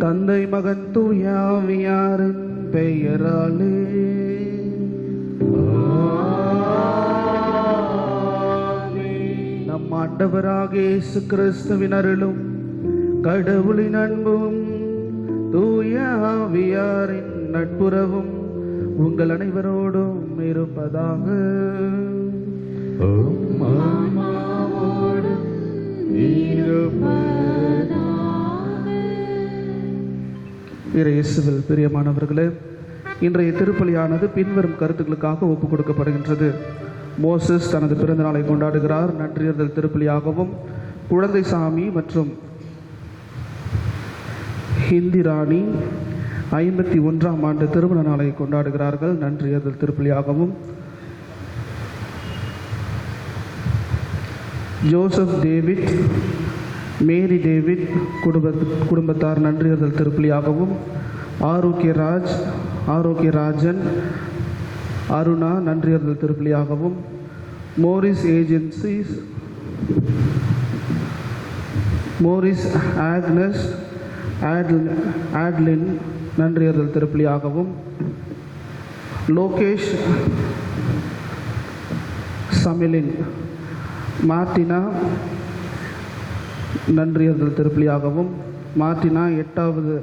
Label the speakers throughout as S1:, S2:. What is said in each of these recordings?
S1: தந்தை மகன் தூய ஆவியாரின் பெயராலே நம் ஆண்டவராகிய இயேசு கிறிஸ்துவின் அருளும் கடவுளின் அன்பும் தூய ஆவியாரின் நட்புறவும் உங்கள் அனைவரோடும் இருப்பதாக. இயேசுவில் பிரியமானவர்களே, இன்றைய திருப்பலியானது பின்வரும் கருத்துக்களுக்காக ஒப்புக் கொடுக்கப்படுகின்றது. மோசஸ் தனது பிறந்த நாளை கொண்டாடுகிறார். நன்றியறிதல் திருப்பலியாகவும் குழந்தை சாமி மற்றும் ஹிந்தி ராணி 51ஆம் ஆண்டு திருமண நாளை கொண்டாடுகிறார்கள். நன்றியறிதல் திருப்பலியாகவும் ஜோசப் டேவிட், மேரி டேவிட் குடும்பத்தார் நன்றியறிதல் திருப்பலியாகவும் ஆரோக்கியராஜன் அருணா நன்றியறிதல் திருப்பலியாகவும் Morris Agencies Morris Agnes Adeline நன்றியறிதல் திருப்பலியாகவும் லோகேஷ் சமிலின் மார்டினா நன்றியறிதல் திருப்பலியாகவும் மார்டினா 8வது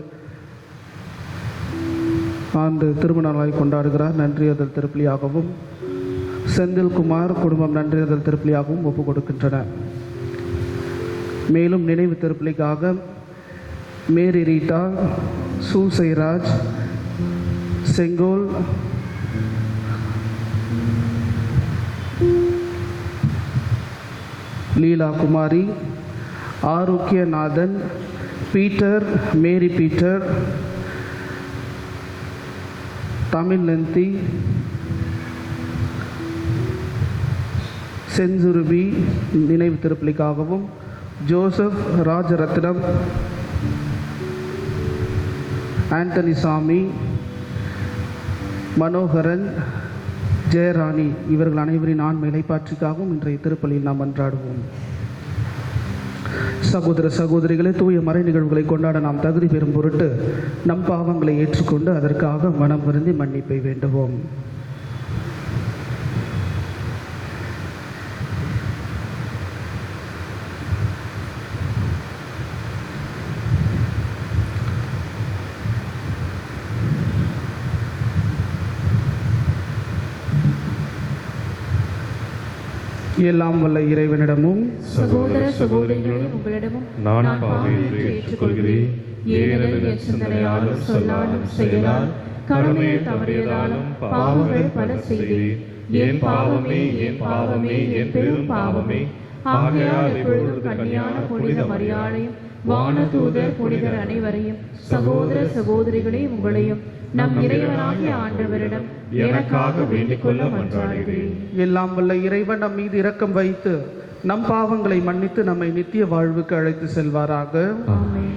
S1: ஆண்டு திருமண நாளை கொண்டாடுகிறார். நன்றியறிதல் திருப்பலியாகவும் செந்தில்குமார் குடும்பம் நன்றியறிதல் திருப்பலியாகவும் ஒப்புக் கொடுக்கின்றன. மேலும் நினைவு திருப்பலிக்காக மேரி ரீட்டா, சூசைராஜ், செங்கோல் லீலா குமாரி, ஆரோக்கியநாதன், பீட்டர், மேரி பீட்டர், தமிழ் லெந்தி, செஞ்சுருபி நினைவு திருப்பலிக்காகவும் ஜோசப் ராஜரத்னம், ஆண்டனி சாமி, மனோகரன், ஜெயராணி இவர்கள் அனைவரின் ஆன்ம இலைப்பாற்றிக்காகவும் இன்றைய திருப்பலியில் நாம் மன்றாடுவோம். சகோதர சகோதரிகளை, தூய மறை நிகழ்வுகளை கொண்டாட நாம் தகுதி பெறும் பொருட்டு நம் பாவங்களை ஏற்றுக்கொண்டு அதற்காக மனம் வருந்தி மன்னிப்பை வேண்டுவோம். எல்லாம் வல்ல இறைவனிடமும்
S2: சகோதர சகோதரிகளே உங்களிடமும் நான் பாவியை ஏற்றுக்கொள்கிறேன். ஏனெனில் என் சிந்தனையாலும் சொல்லாலும் செயலால் கடமையை தவறியதாலும் பாவங்கள் பல செய்தேன். என் பாவமே என் பாவமே என் பெரும் பாவமே. ஆகையால் இப்பொழுது கன்னியான புனித மரியாதையும் வானதூதர் புனிதர் அனைவரையும் சகோதர சகோதரிகளே உங்களையும் நம் இறைவனாகிய ஆண்டவரிடம் எனக்காக வேண்டிக் கொள்ள மன்றாடுகிறேன்.
S1: எல்லாம் வல்ல இறைவன் நம் மீது இரக்கம் வைத்து நம் பாவங்களை மன்னித்து நம்மை நித்திய வாழ்வுக்கு அழைத்து செல்வாராக.
S2: ஆமென்.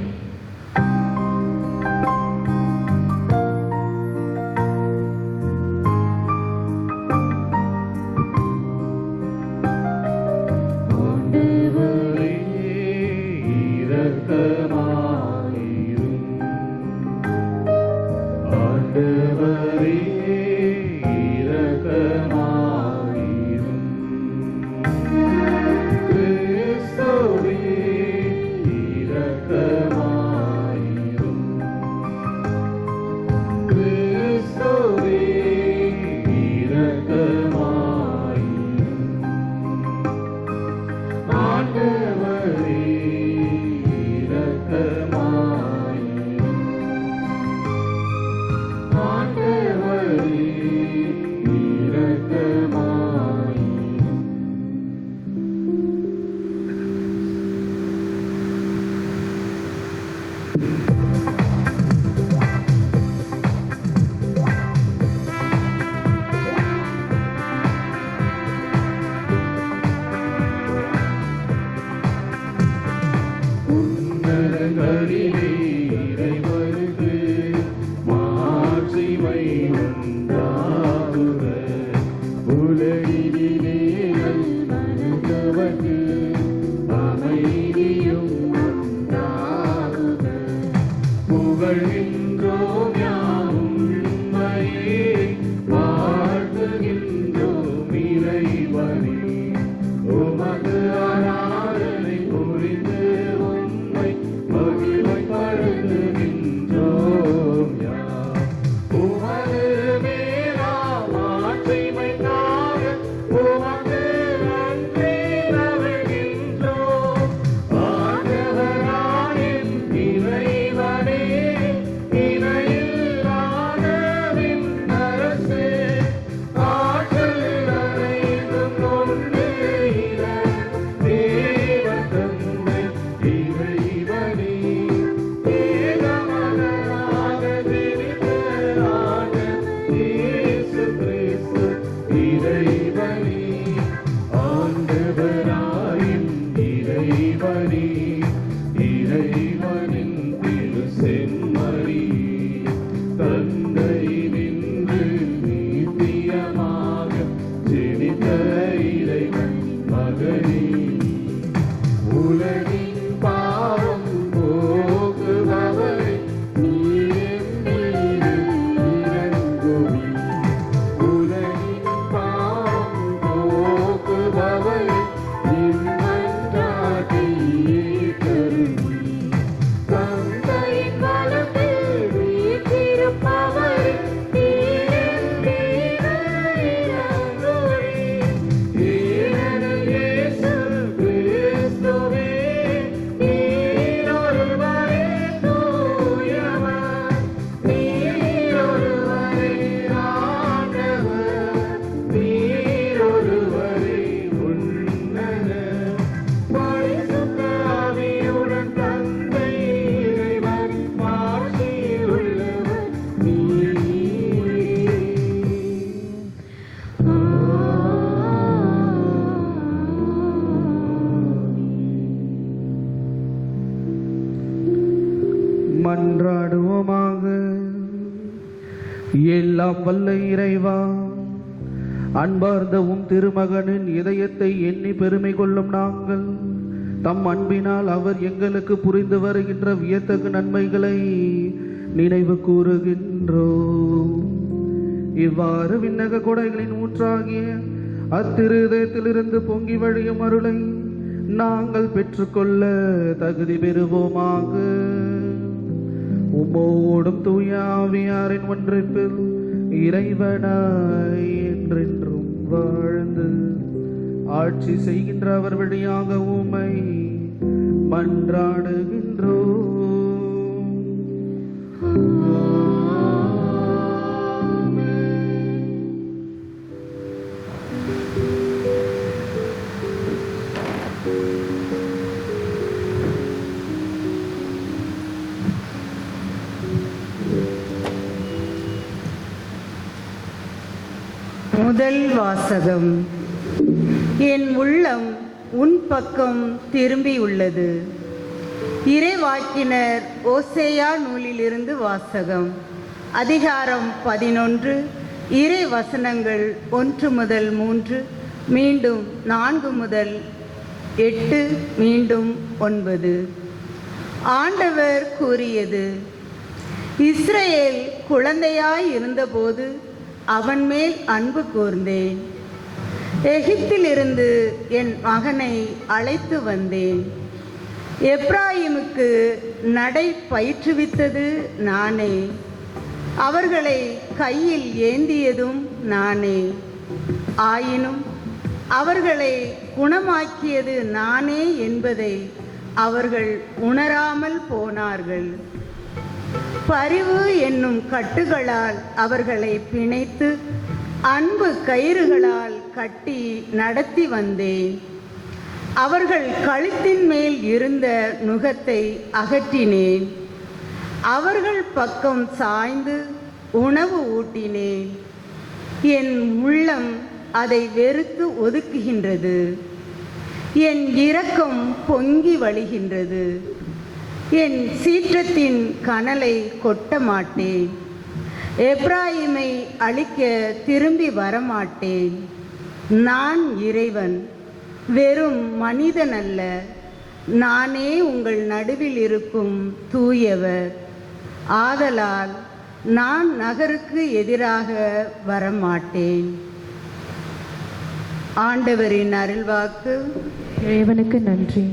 S1: மன்றாடுவோமாக. எல்லாம் வல்ல இறைவா, அன்பார்ந்தவும் திருமகனின் இதயத்தை எண்ணி பெருமை கொள்ளும் நாங்கள் தம் அன்பினால் அவர் எங்களுக்கு புரிந்து வருகின்ற வியத்தகு நன்மைகளை நினைவு கூறுகின்றோம். இவ்வாறு விண்ணக கொடைகளின் ஊற்றாகிய அத்திருதயத்திலிருந்து பொங்கி வழியும் அருளை நாங்கள் பெற்றுக்கொள்ள தகுதி பெறுவோமாக. உம்மோடும் தூய ஆவியாரின் ஒன்றிப்பில் இறைவனாய் என்றென்றும் வாழ்ந்து ஆட்சி செய்கின்ற அவர் வழியாக உம்மை மன்றாடுகின்றோம்.
S3: முதல் வாசகம். என் உள்ளம் உன் பக்கம் திரும்பியுள்ளது. இறைவாக்கினர் ஓசேயா நூலிலிருந்து வாசகம். அதிகாரம் 11, இறை வசனங்கள் 1 முதல் 3, மீண்டும் 4 முதல் 8, மீண்டும் 9. ஆண்டவர் கூறியது: இஸ்ரவேல் குழந்தையாய் இருந்தபோது அவன் மேல் அன்பு கூர்ந்தேன். எகிப்திலிருந்து என் மகனை அழைத்து வந்தேன். எப்ராயிமுக்கு நடை பயிற்றுவித்தது நானே, அவர்களை கையில் ஏந்தியதும் நானே. ஆயினும் அவர்களை குணமாக்கியது நானே என்பதை அவர்கள் உணராமல் போனார்கள். பரிவு என்னும் கட்டுகளால் அவர்களை பிணைத்து அன்பு கயிறுகளால் கட்டி நடத்தி வந்தேன். அவர்கள் கழுத்தின் மேல் இருந்த நுகத்தை அகற்றினேன். அவர்கள் பக்கம் சாய்ந்து உணவு ஊட்டினேன். என் உள்ளம் அதை வெறுத்து ஒதுக்குகின்றது. என் இரக்கம் பொங்கி வழிகின்றது. என் சீற்றத்தின் கனலை கொட்ட மாட்டேன். எப்ராயிமை அழிக்க திரும்பி வரமாட்டேன். நான் இறைவன், வெறும் மனிதன் அல்ல. நானே உங்கள் நடுவில் இருக்கும் தூயவர். ஆதலால் நான் நகருக்கு எதிராக வரமாட்டேன். ஆண்டவரின் அருள்வாக்கு.
S2: இறைவனுக்கு நன்றி.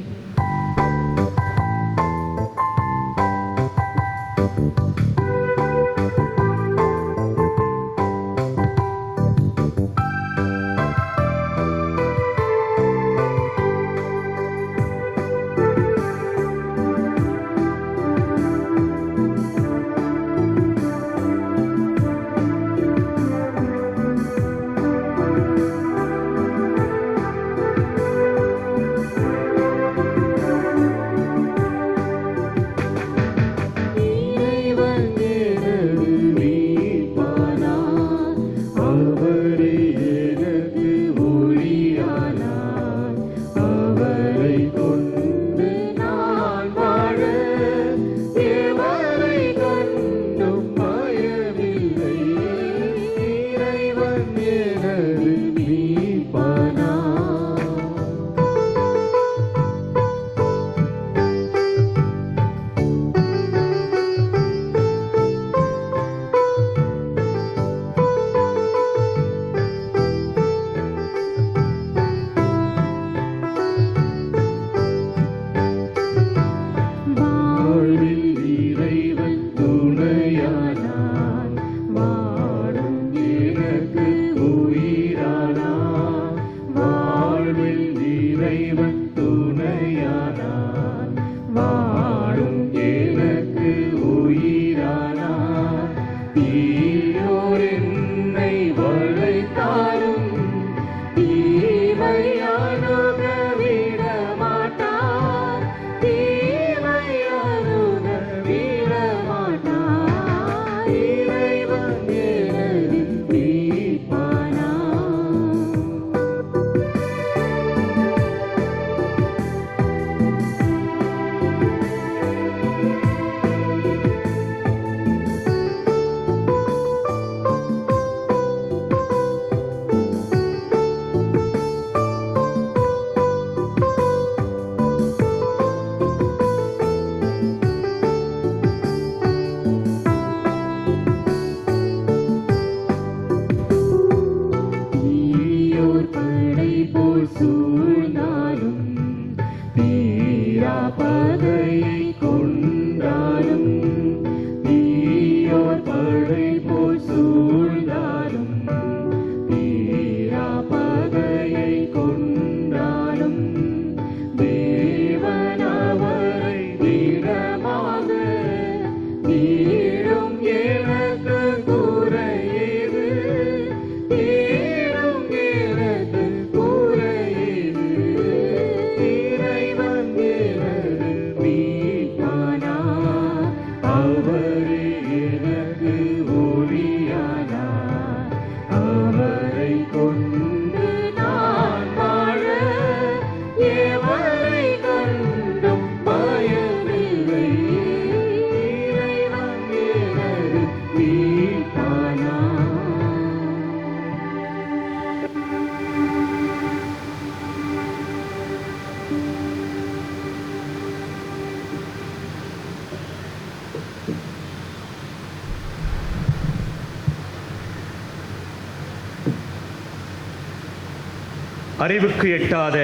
S4: அறிவுக்கு எட்டாத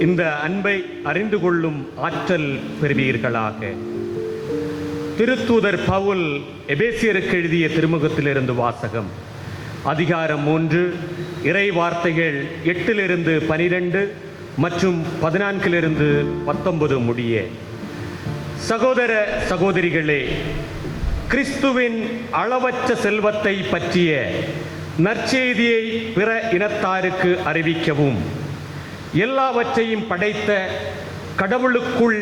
S4: இந்த அன்பை அறிந்து கொள்ளும் ஆற்றல் பெறுவீர்களாக. திருத்தூதர் பவுல் எபேசியருக்கு எழுதிய திருமுகத்திலிருந்து வாசகம். அதிகாரம் 3, இறை வார்த்தைகள் 8-12 மற்றும் 14-19 முடிய. சகோதர சகோதரிகளே, கிறிஸ்துவின் அளவற்ற செல்வத்தை பற்றிய நற்செய்தியை பிற இனத்தாருக்கு அறிவிக்கவும், எல்லாவற்றையும் படைத்த கடவுளுக்குள்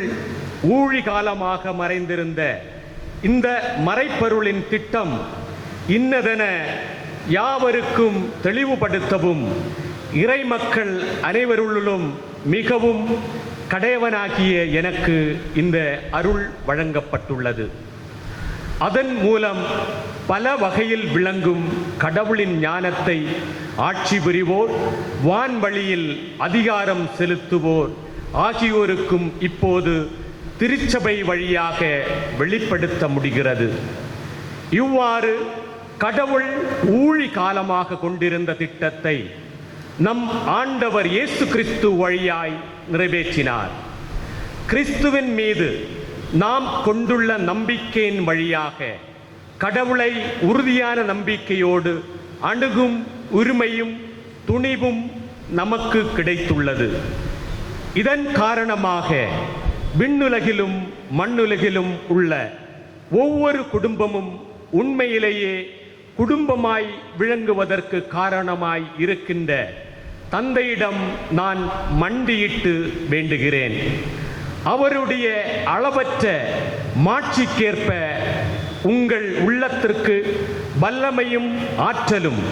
S4: ஊழிகாலமாக மறைந்திருந்த இந்த மறைப்பொருளின் திட்டம் இன்னதென யாவருக்கும் தெளிவுபடுத்தவும் இறை மக்கள் அனைவருள்ளும் மிகவும் கடையவனாகிய எனக்கு இந்த அருள் வழங்கப்பட்டுள்ளது. அதன் மூலம் பல வகையில் விளங்கும் கடவுளின் ஞானத்தை ஆட்சி புரிவோர், வான்வழியில் அதிகாரம் செலுத்துவோர் ஆகியோருக்கும் இப்போது திருச்சபை வழியாக வெளிப்படுத்த முடிகிறது. இவ்வாறு கடவுள் ஊழி காலமாக கொண்டிருந்த திட்டத்தை நம் ஆண்டவர் இயேசு கிறிஸ்து வழியாய் நிறைவேற்றினார். கிறிஸ்துவின் மீது நாம் கொண்டுள்ள நம்பிக்கையின் வழியாக கடவுளை உறுதியான நம்பிக்கையோடு அணுகும் உரிமையும் துணிவும் நமக்கு கிடைத்துள்ளது. இதன் காரணமாக விண்ணுலகிலும் மண்ணுலகிலும் உள்ள ஒவ்வொரு குடும்பமும் உண்மையிலேயே குடும்பமாய் விளங்குவதற்கு காரணமாய் இருக்கின்ற தந்தையிடம் நான் மண்டியிட்டு வேண்டுகிறேன். அவருடைய அளவற்ற மாட்சிக்கேற்ப உங்கள் உள்ளத்திற்கு வல்லமையும் ஆற்றலும்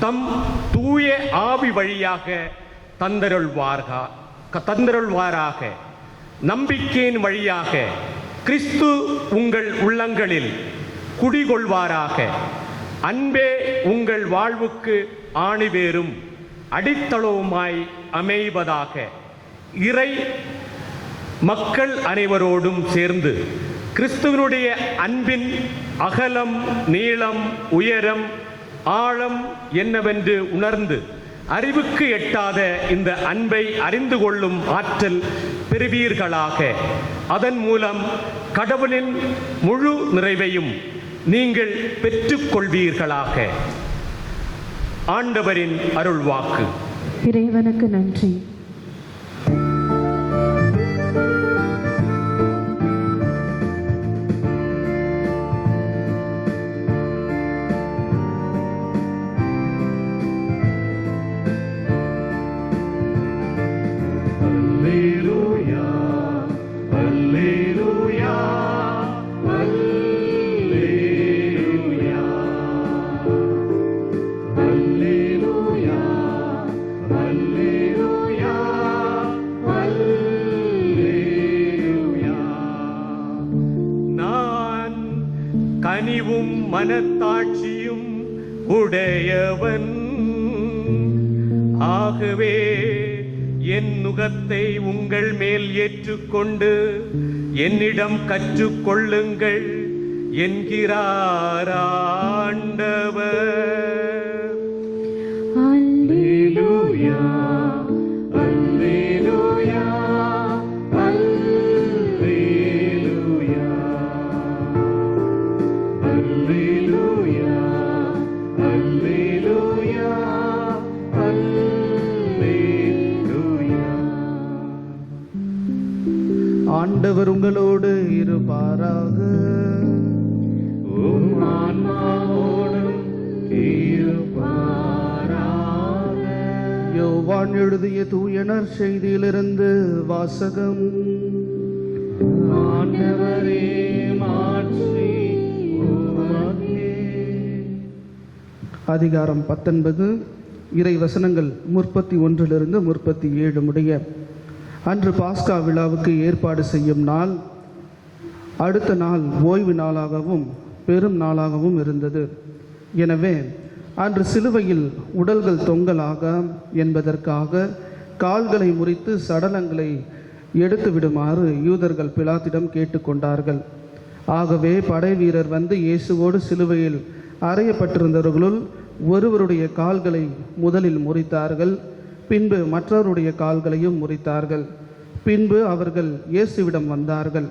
S4: தம் தூய ஆவி வழியாக தந்தருள்வாராக. நம்பிக்கையின் வழியாக கிறிஸ்து உங்கள் உள்ளங்களில் குடிகொள்வாராக. அன்பே உங்கள் வாழ்வுக்கு ஆணிவேரும் அடித்தளவுமாய் அமைவதாக. இறை மக்கள் அனைவரோடும் சேர்ந்து கிறிஸ்துவனுடைய அன்பின் அகலம், நீளம், உயரம், ஆழம் என்னவென்று உணர்ந்து அறிவுக்கு எட்டாத இந்த அன்பை அறிந்து கொள்ளும் ஆற்றல் பெறுவீர்களாக. அதன் மூலம் கடவுளின் முழு நிறைவையும் நீங்கள் பெற்றுக்கொள்வீர்களாக. ஆண்டவரின் அருள்வாக்கு.
S2: இறைவனுக்கு நன்றி.
S4: கனிவும் மனத்தாட்சியும் உடையவன். ஆகவே என் நுகத்தை உங்கள் மேல் ஏற்றுக்கொண்டு என்னிடம் கற்றுக்கொள்ளுங்கள் என்கிறார் ஆண்டவர். அல்லேலூயா, அல்லேலூயா, அல்லேலூயா, அல்லேலூயா, அல்லேலூயா, அல்லேலூயா.
S1: ஆண்டவர் உங்களோடு இருப்பாராக.
S4: உம் ஆன்மாவோடும் இருப்பாராக.
S1: யோவான் எழுதிய தூய நற்செய்தியிலிருந்து வாசகம்.
S4: ஆண்டவரே, மாட்சி உமக்கே.
S1: அதிகாரம் 19, இறை வசனங்கள் 31 37 முடிய. அன்று பாஸ்கா விழாவுக்கு ஏற்பாடு செய்யும் நாள் அடுத்த நாள் ஓய்வு நாளாகவும் பெரும் நாளாகவும் இருந்தது. எனவே அன்று சிலுவையில் உடல்கள் தொங்கலாக என்பதற்காக கால்களை முறித்து சடலங்களை எடுத்து விடுமாறு யூதர்கள் பிலாத்திடம் கேட்டுக்கொண்டார்கள். ஆகவே படை வீரர் வந்து இயேசுவோடு சிலுவையில் அறையப்பட்டிருந்தவர்களுள் ஒருவருடைய கால்களை முதலில் முறித்தார்கள். பின்பு மற்றவருடைய கால்களையும் முறித்தார்கள். பின்பு அவர்கள் இயேசுவிடம் வந்தார்கள்.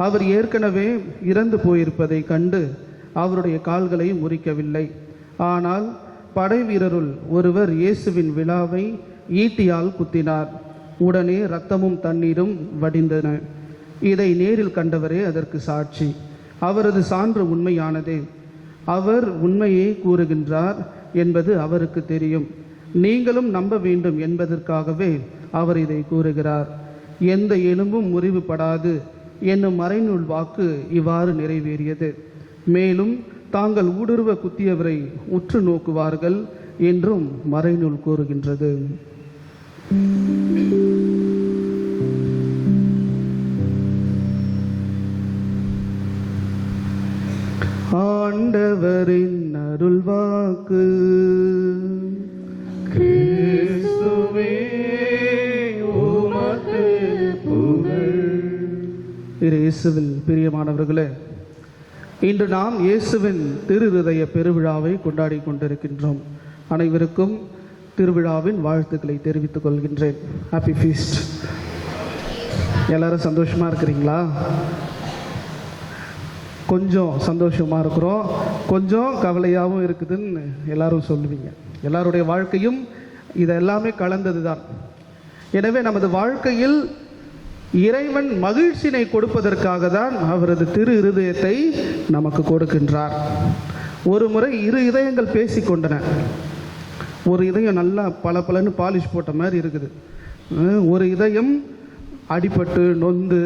S1: அவர் ஏற்கனவே இறந்து போயிருப்பதை கண்டு அவருடைய கால்களை முறிக்கவில்லை. ஆனால் படை வீரருள் ஒருவர் இயேசுவின் விழாவை ஈட்டியால் குத்தினார். உடனே இரத்தமும் தண்ணீரும் வடிந்தன. இதை நேரில் கண்டவரே அதற்கு சாட்சி. அவரது சான்று உண்மையானதே. அவர் உண்மையை கூறுகின்றார் என்பது அவருக்கு தெரியும். நீங்களும் நம்ப வேண்டும் என்பதற்காகவே அவர் இதை கூறுகிறார். எந்த எலும்பும் முறிவுபடாது என்னும் மறைநூல் வாக்கு இவ்வாறு நிறைவேறியது. மேலும் தாங்கள் ஊடுருவ குத்தியவரை உற்று நோக்குவார்கள் என்றும் மறைநூல் கூறுகின்றது. ஆண்டவரின் அருள்வாக்கு.
S4: கிறிஸ்துவே உமக்கு புகழ்.
S1: இயேசுவில் பிரியமானவர்களே, இன்று நாம் இயேசுவின் திருஹிருதய பெருவிழாவை கொண்டாடி கொண்டிருக்கின்றோம். அனைவருக்கும் திருவிழாவின் வாழ்த்துக்களை தெரிவித்துக் கொள்கின்றேன். Happy feast. எல்லாரும் சந்தோஷமாக இருக்கிறீங்களா? கொஞ்சம் சந்தோஷமாக இருக்கிறோம், கொஞ்சம் கவலையாகவும் இருக்குதுன்னு எல்லாரும் சொல்லுவீங்க. எல்லாருடைய வாழ்க்கையும் இதெல்லாமே கலந்தது தான். எனவே நமது வாழ்க்கையில் இறைவன் மகிழ்ச்சியினை கொடுப்பதற்காக தான் அவரது திரு இருதயத்தை நமக்கு கொடுக்கின்றார். ஒரு முறை இரு இதயங்கள் பேசி கொண்டன. ஒரு இதயம் நல்லா பலன்னு பாலிஷ் போட்ட மாதிரி இருக்குது. ஒரு இதயம் அடிபட்டு நொந்து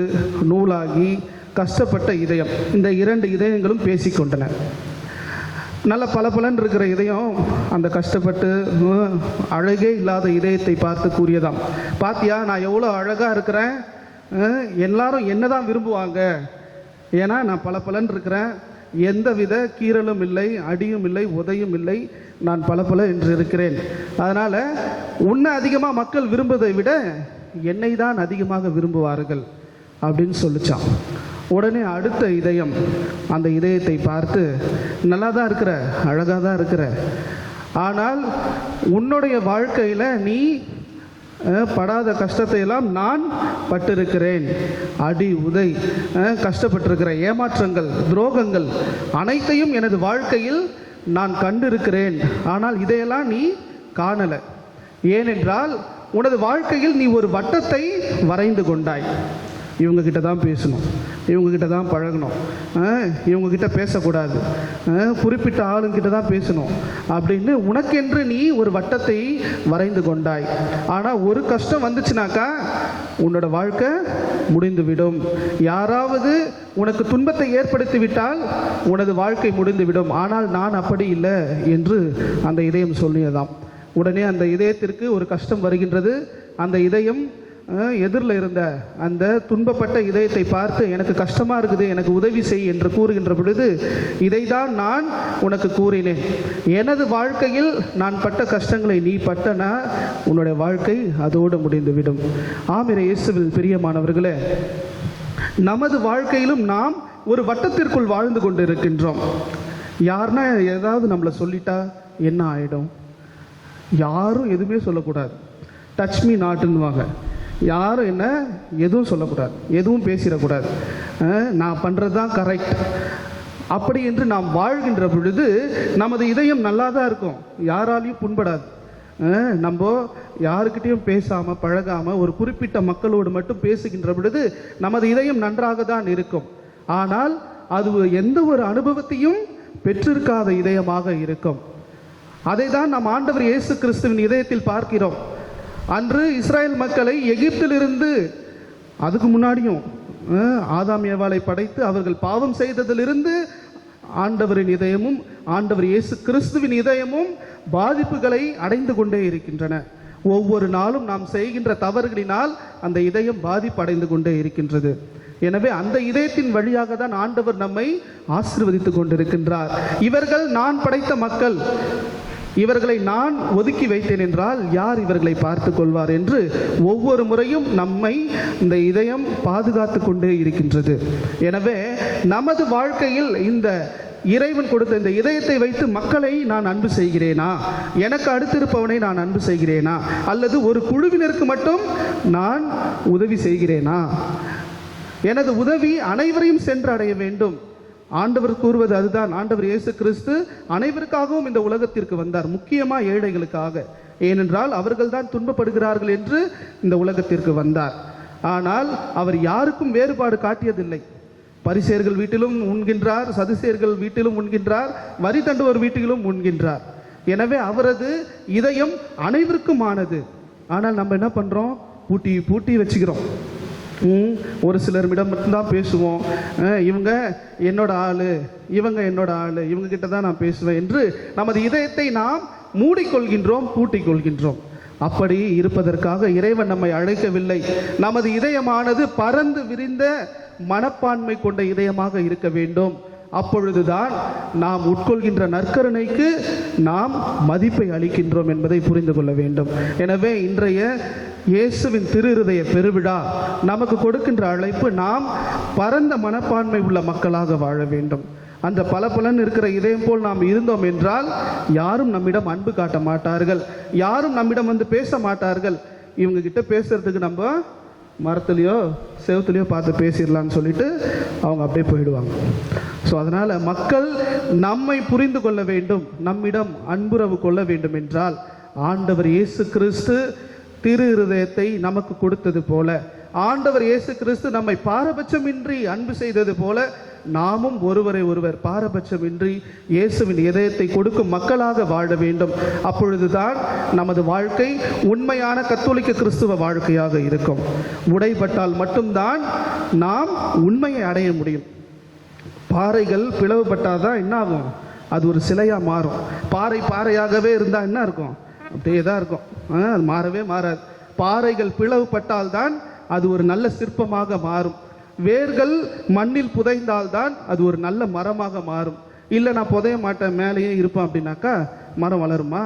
S1: நூலாகி கஷ்டப்பட்ட இதயம். இந்த இரண்டு இதயங்களும் பேசிக்கொண்டன. நல்ல பலன்னு இருக்கிற இதயம் அந்த கஷ்டப்பட்டு அழகே இல்லாத இதயத்தை பார்த்து கூறியதாம், பாத்தியா நான் எவ்வளோ அழகாக இருக்கிறேன், எல்லாரும் என்ன தான் விரும்புவாங்க, ஏன்னா நான் பலன்னு இருக்கிறேன், எந்தவித கீறலும் இல்லை, அடியும் இல்லை, உதையும் இல்லை, நான் பல என்று இருக்கிறேன். அதனால் உன்னை அதிகமாக மக்கள் விரும்புவதை விட என்னை தான் அதிகமாக விரும்புவார்கள் அப்படின்னு சொல்லிச்சான். உடனே அடுத்த இதயம் அந்த இதயத்தை பார்த்து, நல்லா தான் இருக்கிற, அழகாக தான் இருக்கிற, ஆனால் உன்னுடைய வாழ்க்கையில் நீ படாத கஷ்டத்தை எல்லாம் நான் பட்டிருக்கிறேன். அடி உதை கஷ்டப்பட்டிருக்கிற ஏமாற்றங்கள் துரோகங்கள் அனைத்தையும் எனது வாழ்க்கையில் நான் கண்டிருக்கிறேன். ஆனால் இதையெல்லாம் நீ காணலை. ஏனென்றால் உனது வாழ்க்கையில் நீ ஒரு வட்டத்தை வரைந்து கொண்டாய். இவங்கக்கிட்ட தான் பேசணும், இவங்கக்கிட்ட தான் பழகணும், இவங்கக்கிட்ட பேசக்கூடாது, குறிப்பிட்ட ஆளுங்கிட்ட தான் பேசணும் அப்படின்னு உனக்கென்று நீ ஒரு வட்டத்தை வரைந்து கொண்டாய். ஆனால் ஒரு கஷ்டம் வந்துச்சுனாக்கா உன்னோட வாழ்க்கை முடிந்துவிடும். யாராவது உனக்கு துன்பத்தை ஏற்படுத்தி விட்டால் உனது வாழ்க்கை முடிந்துவிடும். ஆனால் நான் அப்படி இல்லை என்று அந்த இதயம் சொல்லியதாம். உடனே அந்த இதயத்திற்கு ஒரு கஷ்டம் வருகின்றது. அந்த இதயம் எதிரில் இருந்த அந்த துன்பப்பட்ட இதயத்தை பார்த்து, எனக்கு கஷ்டமாக இருக்குது, எனக்கு உதவி செய் என்று கூறுகின்ற பொழுது, இதை தான் நான் உனக்கு கூறினேன், எனது வாழ்க்கையில் நான் பட்ட கஷ்டங்களை நீ பட்டனா உன்னுடைய வாழ்க்கை அதோடு முடிந்துவிடும். ஆமென். இயேசுவில் பிரியமானவர்களே, நமது வாழ்க்கையிலும் நாம் ஒரு வட்டத்திற்குள் வாழ்ந்து கொண்டு இருக்கின்றோம். யாருன்னா ஏதாவது நம்மளை சொல்லிட்டா என்ன ஆகிடும்? யாரும் எதுவுமே சொல்லக்கூடாது. டச் மீ நாட்டுன்னுவாங்க. யாரும் என்ன எதுவும் சொல்லக்கூடாது, எதுவும் பேசிடக்கூடாது, நான் பண்ணுறது தான் கரெக்ட் அப்படி என்று நாம் வாழ்கின்ற பொழுது நமது இதயம் நல்லா தான் இருக்கும், யாராலையும் புண்படாது. நம்ம யாருக்கிட்டையும் பேசாமல் பழகாமல் ஒரு குறிப்பிட்ட மக்களோடு மட்டும் பேசுகின்ற பொழுது நமது இதயம் நன்றாக தான் இருக்கும். ஆனால் அது எந்த ஒரு அனுபவத்தையும் பெற்றிருக்காத இதயமாக இருக்கும். அதை தான் நாம் ஆண்டவர் இயேசு கிறிஸ்துவின் இதயத்தில் பார்க்கிறோம். அன்று இஸ்ராயல் மக்களை எகிப்திலிருந்து, அதுக்கு முன்னாடியும் ஆதாம் ஏவாளை படைத்து அவர்கள் பாவம் செய்ததிலிருந்து ஆண்டவரின் இதயமும் ஆண்டவர் இயேசு கிறிஸ்துவின் இதயமும் பாதிப்புகளை அடைந்து கொண்டே இருக்கின்றன. ஒவ்வொரு நாளும் நாம் செய்கின்ற தவறுகளினால் அந்த இதயம் பாதிப்படைந்து கொண்டே இருக்கின்றது. எனவே அந்த இதயத்தின் வழியாக தான் ஆண்டவர் நம்மை ஆசீர்வதித்துக் கொண்டிருக்கின்றார். இவர்கள் நான் படைத்த மக்கள், இவர்களை நான் ஒதுக்கி வைத்தேன் என்றால் யார் இவர்களை பார்த்து கொள்வார் என்று ஒவ்வொரு முறையும் நம்மை இந்த இதயம் பாதுகாத்து கொண்டே இருக்கின்றது. எனவே நமது வாழ்க்கையில் இந்த இறைவன் கொடுத்த இந்த இதயத்தை வைத்து மக்களை நான் அன்பு செய்கிறேனா, எனக்கு அடுத்திருப்பவனை நான் அன்பு செய்கிறேனா, அல்லது ஒரு குழுவினருக்கு மட்டும் நான் உதவி செய்கிறேனா? எனது உதவி அனைவரையும் சென்றடைய வேண்டும். ஆண்டவர் கூறுவது அதுதான். ஆண்டவர் இயேசு கிறிஸ்து அனைவருக்காகவும் இந்த உலகத்திற்கு வந்தார், முக்கியமாக ஏழைகளுக்காக. ஏனென்றால் அவர்கள் தான் துன்பப்படுகிறார்கள் என்று இந்த உலகத்திற்கு வந்தார். ஆனால் அவர் யாருக்கும் வேறுபாடு காட்டியதில்லை. பரிசேயர்கள் வீட்டிலும் உண்கின்றார், சதுசேயர்கள் வீட்டிலும் உண்கின்றார், வரி தண்டுவோர் வீட்டிலும் உண்கின்றார். எனவே அவரது இதயம் அனைவருக்குமானது. ஆனால் நம்ம என்ன பண்ணுறோம்? பூட்டி பூட்டி வச்சுக்கிறோம். ஒரு சிலரிடம் மட்டும்தான் பேசுவோம். இவங்க என்னோட ஆள், இவங்க என்னோட ஆள், இவங்க கிட்ட தான் நான் பேசுவேன் என்று நமது இதயத்தை நாம் மூடிக்கொள்கின்றோம், பூட்டிக்கொள்கின்றோம். அப்படி இருப்பதற்காக இறைவன் நம்மை அழைக்கவில்லை. நமது இதயமானது பரந்து விரிந்த மனப்பான்மை கொண்ட இதயமாக இருக்க வேண்டும். அப்பொழுதுதான் நாம் உட்கொள்கின்ற நற்கருணைக்கு நாம் மதிப்பை அளிக்கின்றோம் என்பதை புரிந்து கொள்ள வேண்டும். எனவே இன்றைய இயேசுவின் திருஹிருதய பெருவிழா நமக்கு கொடுக்கின்ற அழைப்பு, நாம் பரந்த மனப்பான்மை உள்ள மக்களாக வாழ வேண்டும். அந்த பலன் இருக்கிற இதயம் போல் நாம் இருந்தோம் என்றால் யாரும் நம்மிடம் அன்பு காட்ட மாட்டார்கள், யாரும் நம்மிடம் வந்து பேச மாட்டார்கள். இவங்க கிட்ட பேசுறதுக்கு நம்ம மரத்துலையோ செவத்துலையோ பார்த்து பேசிடலான்னு சொல்லிட்டு அவங்க அப்படியே போயிடுவாங்க. ஸோ அதனால் மக்கள் நம்மை புரிந்து கொள்ள வேண்டும், நம்மிடம் அன்புறவு கொள்ள வேண்டும் என்றால் ஆண்டவர் இயேசு கிறிஸ்து திரு இருதயத்தை நமக்கு கொடுத்தது போல, ஆண்டவர் இயேசு கிறிஸ்து நம்மை பாரபட்சமின்றி அன்பு செய்தது போல, நாமும் ஒருவரை ஒருவர் பாரபட்சமின்றி இயேசுவின் இதயத்தை கொடுக்கும் மக்களாக வாழ வேண்டும். அப்பொழுதுதான் நமது வாழ்க்கை உண்மையான கத்தோலிக்க கிறிஸ்துவ வாழ்க்கையாக இருக்கும். உடைப்பட்டால் மட்டும்தான் நாம் உண்மையை அடைய முடியும். பாறைகள் பிளவுபட்டால் தான் என்ன ஆகும்? அது ஒரு சிலையாக மாறும். பாறையாகவே இருந்தால் என்ன இருக்கும்? அப்படியே தான் இருக்கும், அது மாறவே மாறாது. பாறைகள் பிளவுபட்டால் தான் அது ஒரு நல்ல சிற்பமாக மாறும். வேர்கள் மண்ணில் புதைந்தால்தான் அது ஒரு நல்ல மரமாக மாறும். இல்லை நான் புதைய மாட்டேன் மேலேயே இருப்பேன் அப்படின்னாக்கா மரம் வளருமா?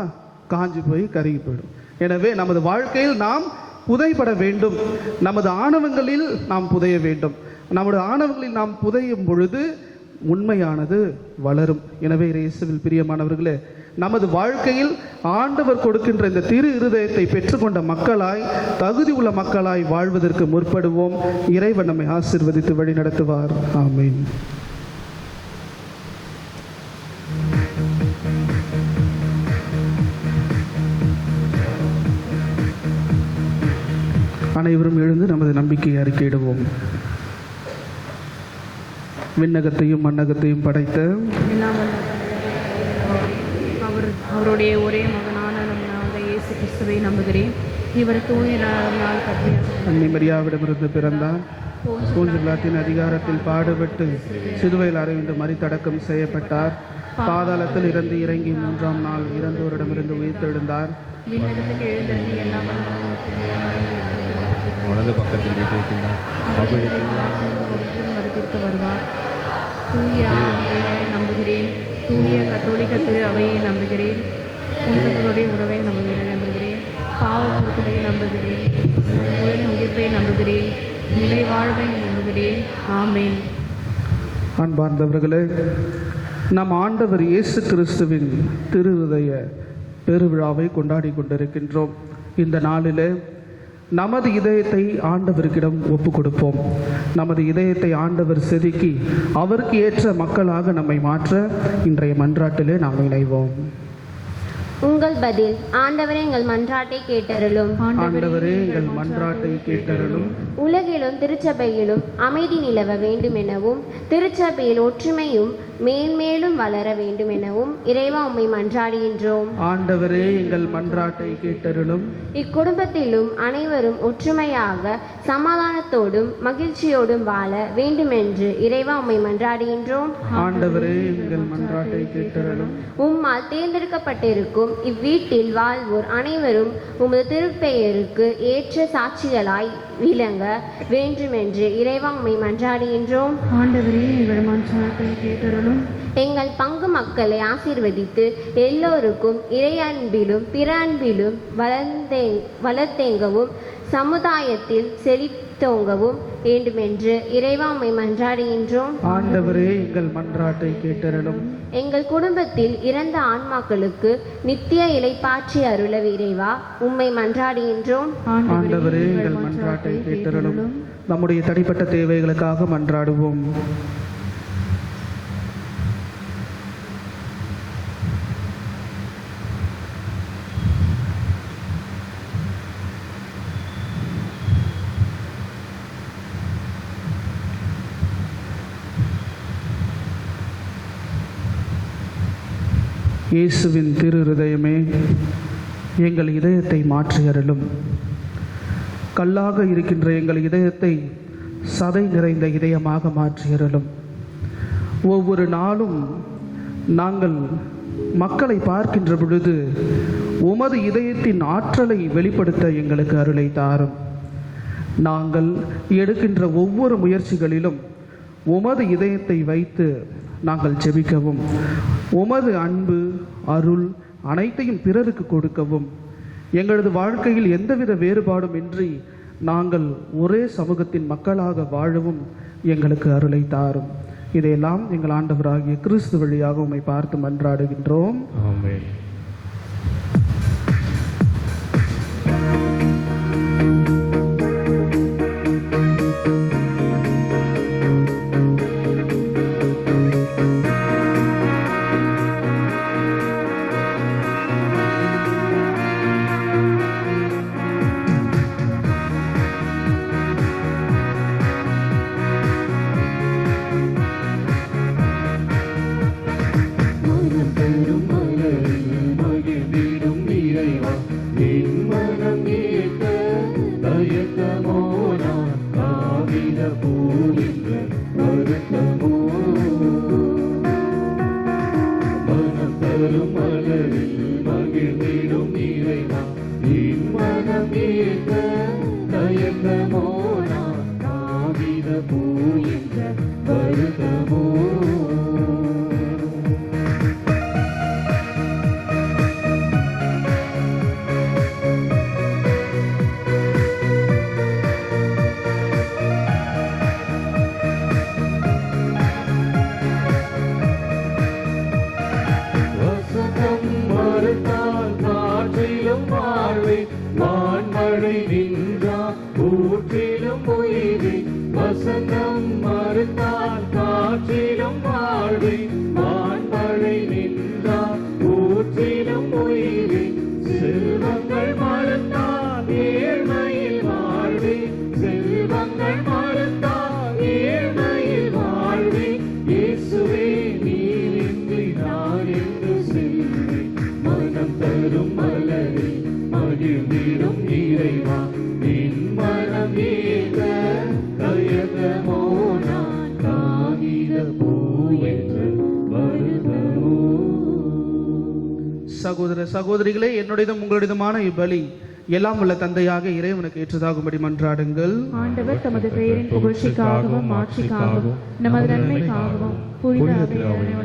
S1: காஞ்சி போய் கருகி போயிடும். எனவே நமது வாழ்க்கையில் நாம் புதைபட வேண்டும், நமது ஆணவங்களில் நாம் புதைய வேண்டும். நமது ஆணவங்களில் நாம் புதையும் பொழுது உண்மையானது வளரும். எனவே இயேசுவில் பிரியமானவர்களே, நமது வாழ்க்கையில் ஆண்டவர் கொடுக்கின்ற இந்த திரு இருதயத்தை பெற்றுக்கொண்ட மக்களாய், தகுதி உள்ள மக்களாய் வாழ்வதற்கு முற்படுவோம். இறைவன் நம்மை ஆசீர்வதித்து வழி நடத்துவார். ஆமீன். அனைவரும் எழுந்து நமது நம்பிக்கையை அறிக்கையிடுவோம். விண்ணகத்தையும் மண்ணகத்தையும் படைத்த
S2: அவருடைய ஒரே மகனான நம் இயேசு கிறிஸ்துவை நம்புகிறேன். இவர் தூய நாள்
S1: அன்னை மரியாவிடமிருந்து பிறந்தார். பூஞ்சலாட்டின் அதிகாரத்தில் பாடுபட்டு சிலுவையில் அறையுண்டு மரித்தடக்கம் செய்யப்பட்டார். பாதாளத்தில் இறந்து இறங்கி 3ஆம் நாள் இறந்தோரிடமிருந்து உயிர்த்தெழுந்தார்.
S4: வலது பக்கத்தில்
S2: வருவார். தூய நம்புகிறேன். தூய கத்தோலிக்க திரு அவையை நம்புகிறேன். உங்களுடைய உறவை நம்புகிறேன். பாவ பொருட்களை நம்புகிறேன். உயிர்ப்பை நம்புகிறேன். நிலை வாழ்வை நம்புகிறேன். ஆமேன்.
S1: அன்பார்ந்தவர்களே, நம் ஆண்டவர் இயேசு கிறிஸ்துவின் திருஹிருதய பெருவிழாவை கொண்டாடி கொண்டிருக்கின்றோம். இந்த நாளிலே நமது இதயத்தை ஆண்டவருக்கிடம் ஒப்பு கொடுப்போம். நமது இதயத்தை ஆண்டவர் செதுக்கி அவருக்கு ஏற்ற மக்களாக நம்மை மாற்ற இன்றைய மன்றாட்டிலே நாம் இணைவோம்.
S5: உங்கள் பதில். ஆண்டவரே எங்கள் மன்றாட்டை கேட்டருளும்.
S1: ஆண்டவரே எங்கள் மன்றாட்டை கேட்டருளும்.
S5: உலகிலும் திருச்சபையிலும் அமைதி நிலவ வேண்டும் எனவும், திருச்சபையில் ஒற்றுமையும் மேன்மேலும் வளர வேண்டும் எனவும் இறைவா உம்மை மன்றாடுகின்றோம்.
S1: ஆண்டவரே எங்கள் மன்றாட்டை கேட்டருளும்.
S5: இக்குடும்பத்திலும் அனைவரும் ஒற்றுமையாக சமாதானத்தோடும் மகிழ்ச்சியோடும் வாழ வேண்டுமென்று இறைவா உம்மை மன்றாடுகின்றோம்.
S1: ஆண்டவரே எங்கள் மன்றாட்டை கேட்டருளும்.
S5: உம்மால் தேர்ந்தெடுக்கப்பட்டிருக்கும் இவ்வீட்டில் வாழ்வோர் அனைவரும் உமது திருப்பெயருக்கு ஏற்ற சாட்சிகளாய் விளங்க வேண்டுமென்று இறைவா உம்மை மன்றாடுகின்றோம்.
S2: ஆண்டவரே எங்கள் மன்றாட்டை கேட்டருளும்.
S5: எங்கள் பங்கு மக்களை ஆசீர்வதித்து எல்லோருக்கும் இறை அன்பிலும் பிற அன்பிலும் வளர்த்தேங்கவும் சமுதாயத்தில் செழித்தோங்கவும் வேண்டுமென்று இறைவா உம்மை மன்றாடுகின்றோம்.
S1: ஆண்டவரே எங்கள் மன்றாட்டை கேட்டருளும்.
S5: எங்கள் குடும்பத்தில் இறந்த ஆன்மாக்களுக்கு நித்திய இளைப்பாற்றி அருள இறைவா உம்மை மன்றாடுகின்றோம்.
S1: ஆண்டவரே எங்கள் மன்றாட்டை கேட்டருளும். நம்முடைய தனிப்பட்ட தேவைகளுக்காக மன்றாடுவோம். இயேசுவின் திரு இருதயமே, எங்கள் இதயத்தை மாற்றி அருளும். கல்லாக இருக்கின்ற எங்கள் இதயத்தை சதை நிறைந்த இதயமாக மாற்றி அருளும். ஒவ்வொரு நாளும் நாங்கள் மக்களை பார்க்கின்ற பொழுது உமது இதயத்தின் ஆற்றலை வெளிப்படுத்த எங்களுக்கு அருளை தாரும். நாங்கள் எடுக்கின்ற ஒவ்வொரு முயற்சிகளிலும் உமது இதயத்தை வைத்து நாங்கள் ஜெபிக்கவும், உமது அன்பு அருள் அனைத்தையும் பிறருக்கு கொடுக்கவும், எங்களது வாழ்க்கையில் எந்தவித வேறுபாடும் இன்றி நாங்கள் ஒரே சமூகத்தின் மக்களாக வாழவும் எங்களுக்கு அருளை தாரும். இதையெல்லாம் எங்கள் ஆண்டவராகிய கிறிஸ்து வழியாக உம்மை பார்த்து மன்றாடுகின்றோம்.
S4: ஆமென்.
S1: சகோதர சகோதரிகளே, என்னுடையதும் உங்களுடையதுமான இப்பலி எல்லாம் உள்ள தந்தையாக இறைவனுக்கு ஏற்றதாகும்படி மன்றாடுங்கள்.
S2: ஆண்டவர் தமது பெயரின் புகழ்ச்சிக்காகவும் மாட்சிக்காகவும் நமது நன்மைக்காகவும் புனித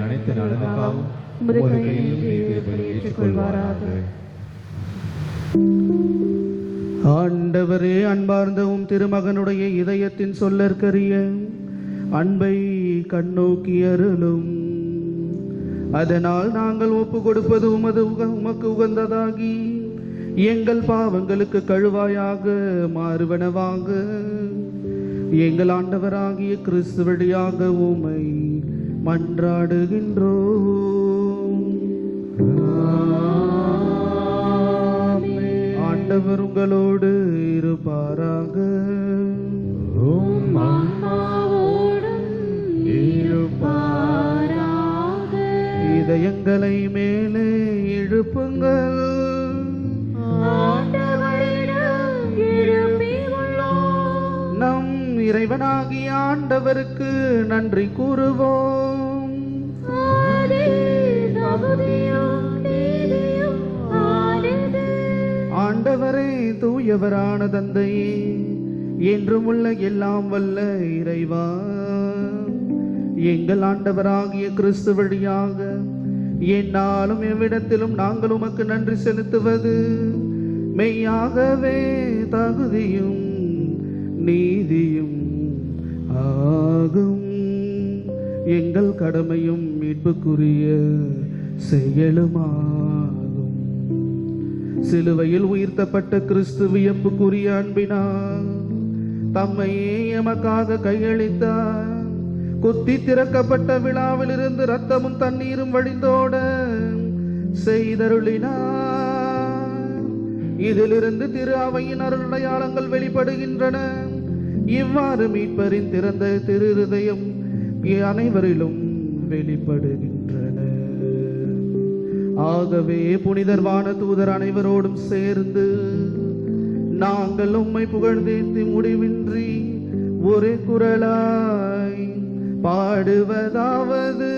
S2: அனைத்து நலனுக்காகவும் உமது கையில் ஏற்றுக்கொள்வாராக.
S1: ஆண்டவரே, அன்பார்ந்தவும் திருமகனுடைய இதயத்தின் சொல்லற்கரிய அன்பை கண்ணோக்கி அருளும். அதனால் நாங்கள் ஒப்பு கொடுப்பது உமக்கு உகந்ததாகி எங்கள் பாவங்களுக்கு கழுவாயாக மாறுவனவாக எங்கள் ஆண்டவராகிய கிறிஸ்து வழியாக உம்மை மன்றாடுகின்றோம். ஆண்டவர் உங்களோடு இருப்பாராக. இதயங்களை மேலே எழுப்புங்கள். நம் இறைவனாகிய ஆண்டவருக்கு நன்றி கூறுவோம். ஆண்டவரே, தூயவரான தந்தையே, என்றும் உள்ள எல்லாம் வல்ல இறைவா, எங்கள் ஆண்டவராகிய கிறிஸ்து வழியாக எந்நாளும் எவ்விடத்திலும் நாங்கள் உமக்கு நன்றி செலுத்துவது மெய்யாகவே தகுதியும் நீதியும் ஆகும். எங்கள் கடமையும் மீட்புக்குரிய செயலுமாகும். சிலுவையில் உயிர்த்தப்பட்ட கிறிஸ்து வியப்புக்குரிய அன்பினார் தம்மையே எமக்காக கையளித்தார். குத்தி திறக்கப்பட்ட விழாவில் இருந்து இரத்தமும் தண்ணீரும் வழிந்தோட செய்தருளினார். இதிலிருந்து திரு அவையின் அருளடையாளங்கள் வெளிப்படுகின்றன. இவ்வாறு மீட்பரின் திறந்த திரு இருதயம் அனைவரிலும் வெளிப்படுகின்றன. ஆகவே புனிதர்வான தூதர் அனைவரோடும் சேர்ந்து நாங்கள் உம்மை புகழ்ந்தேத்தி முடிவின்றி ஒரே குரலாய் பாடுவதாவது: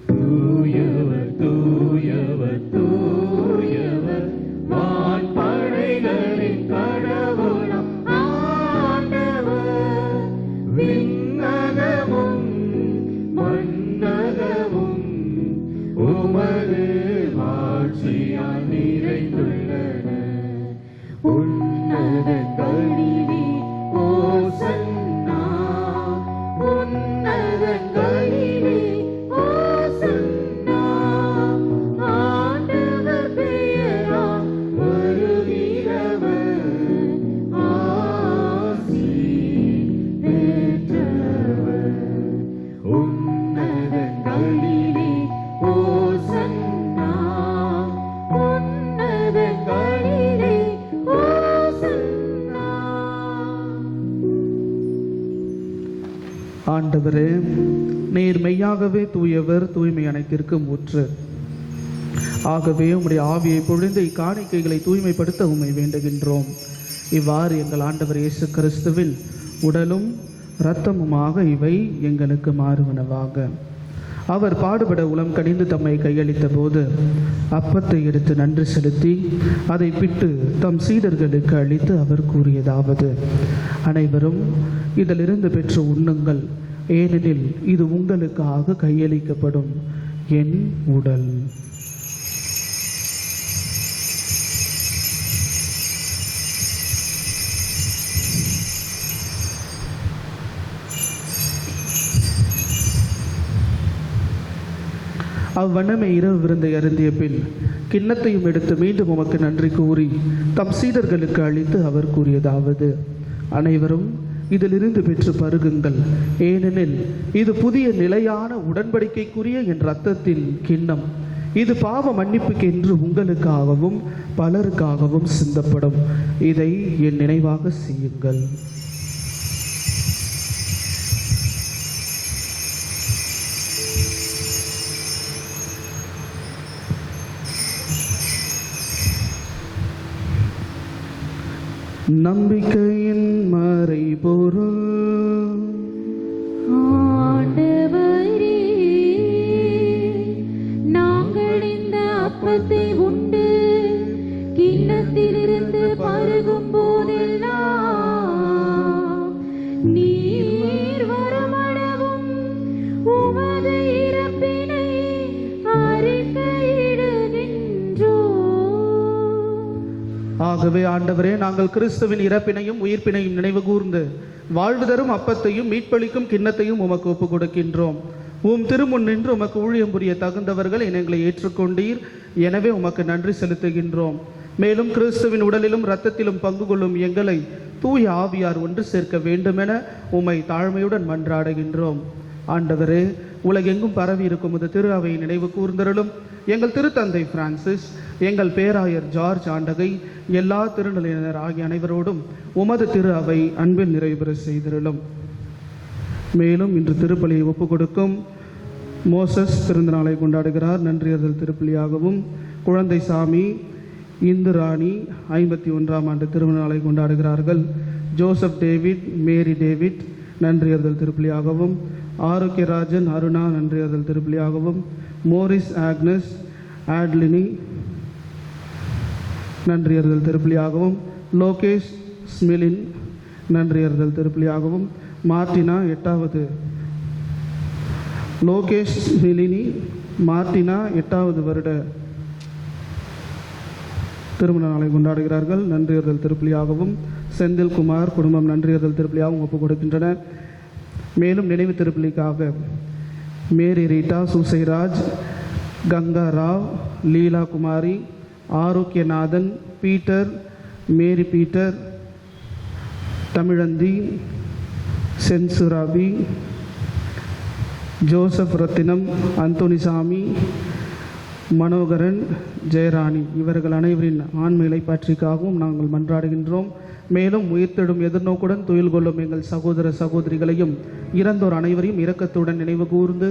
S4: தூயவர் தூயவர் தூயவர் வான்படைகளின் கடவுளாம் ஆண்டவர். விண்ணகமும் மண்ணகமும் உமது மாட்சியால் நிறைந்துள்ளன. உன்னதங்களிலே ஓசன்னா, உன்னதங்களிலே ஓசன்னா. ஆண்டவர் பெயரால் வருகிறவர் ஆசி பெற்றவர். உன்னதங்களிலே ஓசன்னா, உன்னதங்களிலே ஓசன்னா.
S1: ஆண்டவரே, நீர் மெய்யாகவே தூயவர், தூய்மை அனைத்திற்கும் ஊற்று. ஆகவே உம்முடைய ஆவியை பொழிந்து இக்காணிக்கைகளை தூய்மைப்படுத்த உம்மை வேண்டுகின்றோம். இவ்வாறு எங்கள் ஆண்டவர் இயேசு கிறிஸ்துவின் உடலும் இரத்தமுமாக இவை எங்களுக்கு மாறுவனவாக. அவர் பாடுபட உளம் கனிந்து தம்மை கையளித்த போது அப்பத்தை எடுத்து நன்றி செலுத்தி அதை பிட்டு தம் சீடர்களுக்கு அளித்து அவர் கூறியதாவது: அனைவரும் இதிலிருந்து பெற்று உண்ணுங்கள், ஏனெனில் இது உங்களுக்காக கையளிக்கப்படும் என் உடல். அவ்வண்ணமே இரவு விருந்தை அருந்திய பின் கிண்ணத்தையும் எடுத்து மீண்டும் உமக்கு நன்றி கூறி தம் சீடர்களுக்கு அளித்து அவர் கூறியதாவது: அனைவரும் இதிலிருந்து பெற்று பருகுங்கள், ஏனெனில் இது புதிய நிலையான உடன்படிக்கைக்குரிய என் இரத்தத்தின் கிண்ணம். இது பாவ மன்னிப்புக்கென்று உங்களுக்காகவும் பலருக்காகவும் சிந்தப்படும். இதை என் நினைவாக செய்யுங்கள். நம்பிக்கையின் மறைபொருள்
S2: ஆண்டவரே, நாங்கள் இந்த அப்பத்தை உண்டு கிண்ணத்திலிருந்து பருகும் போதெல்லாம் நீர் வரமளவும் உமது இறப்பினை அறிக்கையிடுகின்றோம்.
S1: ஆகவே ஆண்டவரே, நாங்கள் கிறிஸ்துவின் இறப்பினையும் உயிர்ப்பினையும் நினைவு கூர்ந்து வாழ்வு தரும் அப்பத்தையும் மீட்பளிக்கும் கிண்ணத்தையும் உமக்கு ஒப்புக் கொடுக்கின்றோம். உம் திருமுன் நின்று உமக்கு ஊழியம் புரிய தகுந்தவர்கள் எங்களை ஏற்றுக்கொண்டீர். எனவே உமக்கு நன்றி செலுத்துகின்றோம். மேலும் கிறிஸ்துவின் உடலிலும் இரத்தத்திலும் பங்கு கொள்ளும் எங்களை தூய ஆவியார் ஒன்று சேர்க்க வேண்டுமென உம்மை தாழ்மையுடன் மன்றாடுகின்றோம். ஆண்டவரே, உலகெங்கும் பரவி இருக்கும் இது திரு அவையை நினைவு கூர்ந்தருளும். எங்கள் திருத்தந்தை பிரான்சிஸ், எங்கள் பேராயர் ஜார்ஜ் ஆண்டகை, எல்லா திருநிலையினர் ஆகிய அனைவரோடும் உமது திரு அவை அன்பில் நிறைவு பெற செய்திருளும். மேலும் இன்று திருப்பலியை ஒப்புக் கொடுக்கும் மோசஸ் பிறந்த நாளை கொண்டாடுகிறார். நன்றியறிதல் திருப்பலியாகவும் குழந்தை சாமி இந்துராணி 51ஆம் ஆண்டு திருமண நாளை கொண்டாடுகிறார்கள். ஜோசப் டேவிட், மேரி டேவிட் நன்றியறிதல் திருப்பலியாகவும், ஆரோக்கியராஜன் அருணா நன்றியறிதல் திருப்பலியாகவும், மோரிஸ் ஆக்னஸ் ஆட்லினி நன்றியறிதல் திருப்பலியாகவும், லோகேஷ் ஸ்மிலின் நன்றியறிதல் திருப்பலியாகவும், மார்டினா 8வது லோகேஷ் ஸ்மிலினி மார்டினா 8வது வருட திருமண நாளை கொண்டாடுகிறார்கள். நன்றியறிதல் திருப்பலியாகவும் செந்தில்குமார் குடும்பம் நன்றியறிதல் திருப்பலியாகவும் ஒப்புக் கொடுக்கின்றனர். மேலும் நினைவு திருப்பலிக்காக மேரி ரீட்டா, சூசைராஜ், கங்கா ராவ், லீலா குமாரி, ஆரோக்கியநாதன், பீட்டர், மேரி பீட்டர், தமிழந்தி, சென்சுராபி, ஜோசப் ரத்தினம், அந்தோனிசாமி, மனோகரன், ஜெயராணி இவர்கள் அனைவரின் ஆன்ம இலைப்பாற்றிக்காகவும் நாங்கள் மன்றாடுகின்றோம். மேலும் உயிர்த்தெழும் எதிர்நோக்குடன் துயில் கொள்ளும் எங்கள் சகோதர சகோதரிகளையும் இறந்தோர் அனைவரையும் இரக்கத்துடன் நினைவு கூர்ந்து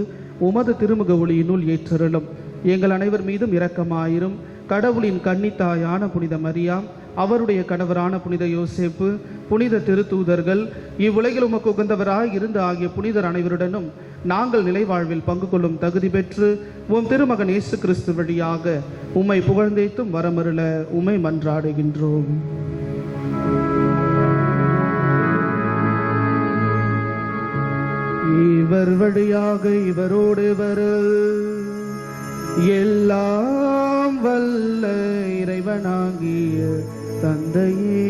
S1: உமது திருமுக ஒளியினுள் ஏற்றருளும். எங்கள் அனைவர் மீதும் இரக்கமாயிரும். கடவுளின் கன்னித்தாயான புனித மரியா, அவருடைய கணவரான புனித யோசேப்பு, புனித திருத்தூதர்கள், இவ்வுலகில் உமக்கு உகந்தவராய் இருந்து ஆகிய புனிதர் அனைவருடனும் நாங்கள் நிலைவாழ்வில் பங்கு கொள்ளும் தகுதி பெற்று உம் திருமகன் இயேசு கிறிஸ்து வழியாக உம்மை புகழ்ந்தேத்தும் வரமருள உம்மை மன்றாடுகின்றோம். இவர் வழியாக இவரோடு வர எல்லாம் வல்ல இறைவனாகிய தந்தையே,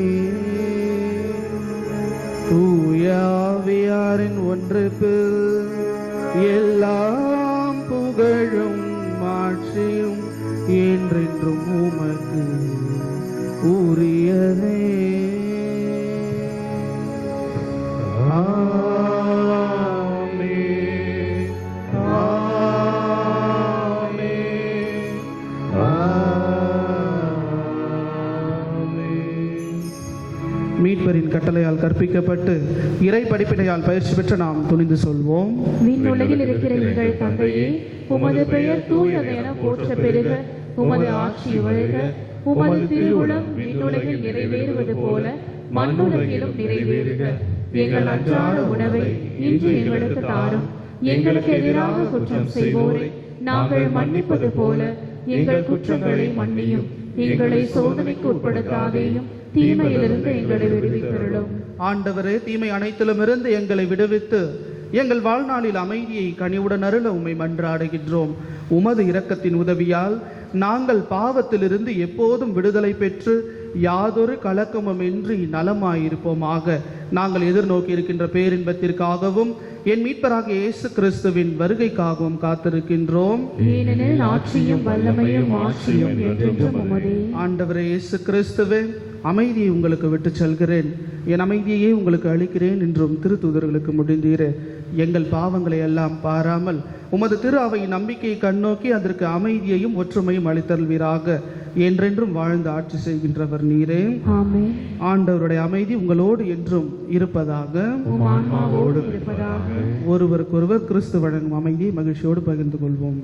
S1: தூய ஆவியாரின் ஒன்றிப்பில் எல்லாம் புகழும் மாட்சியும் என்றென்றும் உமக்கு உரியதே. மீட்பரின் கட்டளையால் கற்பிக்கப்பட்டு இறை படிப்பினையால் பயிற்சி பெற்ற நாம் துணிந்து சொல்வோம்.
S2: விண்ணுலகில் இருக்கிற எங்கள் தந்தையே, உமது பெயர் தூயது என போற்ற பெறுக. உமது ஆட்சி வருக. உமது திருவுளம் விண்ணுலகில் நிறைவேறுவது போல மண்ணுலகிலும் நிறைவேறுக. எங்கள் அன்றாட உணவை இன்று எங்களுக்கு தாரும். எங்களுக்கு எதிராக குற்றம் செய்வோரை நாங்கள் மன்னிப்பது போல எங்கள் குற்றங்களை மன்னியும். எங்களை சோதனைக்கு உட்படுத்தாதேயும், தீமையிலிருந்து எங்களை விடுவித்தருளும்.
S1: ஆண்டவரே, தீமை அனைத்திலுமிருந்து எங்களை விடுவித்து எங்கள் வாழ்நாளில் அமைதியை கனிவுடன் அருள உம்மை மன்றாடுகின்றோம். உமது இரக்கத்தின் உதவியால் நாங்கள் பாவத்திலிருந்து எப்போதும் விடுதலை பெற்று யாதொரு கலக்கமுமின்றி நலமாயிருப்போமாக. நாங்கள் எதிர்நோக்கி இருக்கின்ற பேரின்பத்திற்காகவும் என் மீட்பராகிய இயேசு கிறிஸ்துவின் வருகைக்காகவும் காத்திருக்கின்றோம்.
S2: ஏனெனில் ஆட்சியும் வல்லமையும் ஆட்சியும் என்றென்றும் உமதே.
S1: ஆண்டவரே இயேசு கிறிஸ்துவே, அமைதியை உங்களுக்கு விட்டு செல்கிறேன், என் அமைதியையே உங்களுக்கு அளிக்கிறேன் என்றும் திருத்தூதர்களுக்கு முடிந்தீரே. எங்கள் பாவங்களை எல்லாம் பாராமல் உமது திரு அவையின் நம்பிக்கையை கண்ணோக்கி அதற்கு அமைதியையும் ஒற்றுமையும் அளித்தல்வீராக. என்றென்றும் வாழ்ந்து ஆட்சி செய்கின்றவர் நீரே.
S2: ஆமென்.
S1: ஆண்டவருடைய அமைதி உங்களோடு என்றும் இருப்பதாக. ஒருவருக்கொருவர் கிறிஸ்து வழங்கும் அமைதியை மகிழ்ச்சியோடு பகிர்ந்து கொள்வோம்.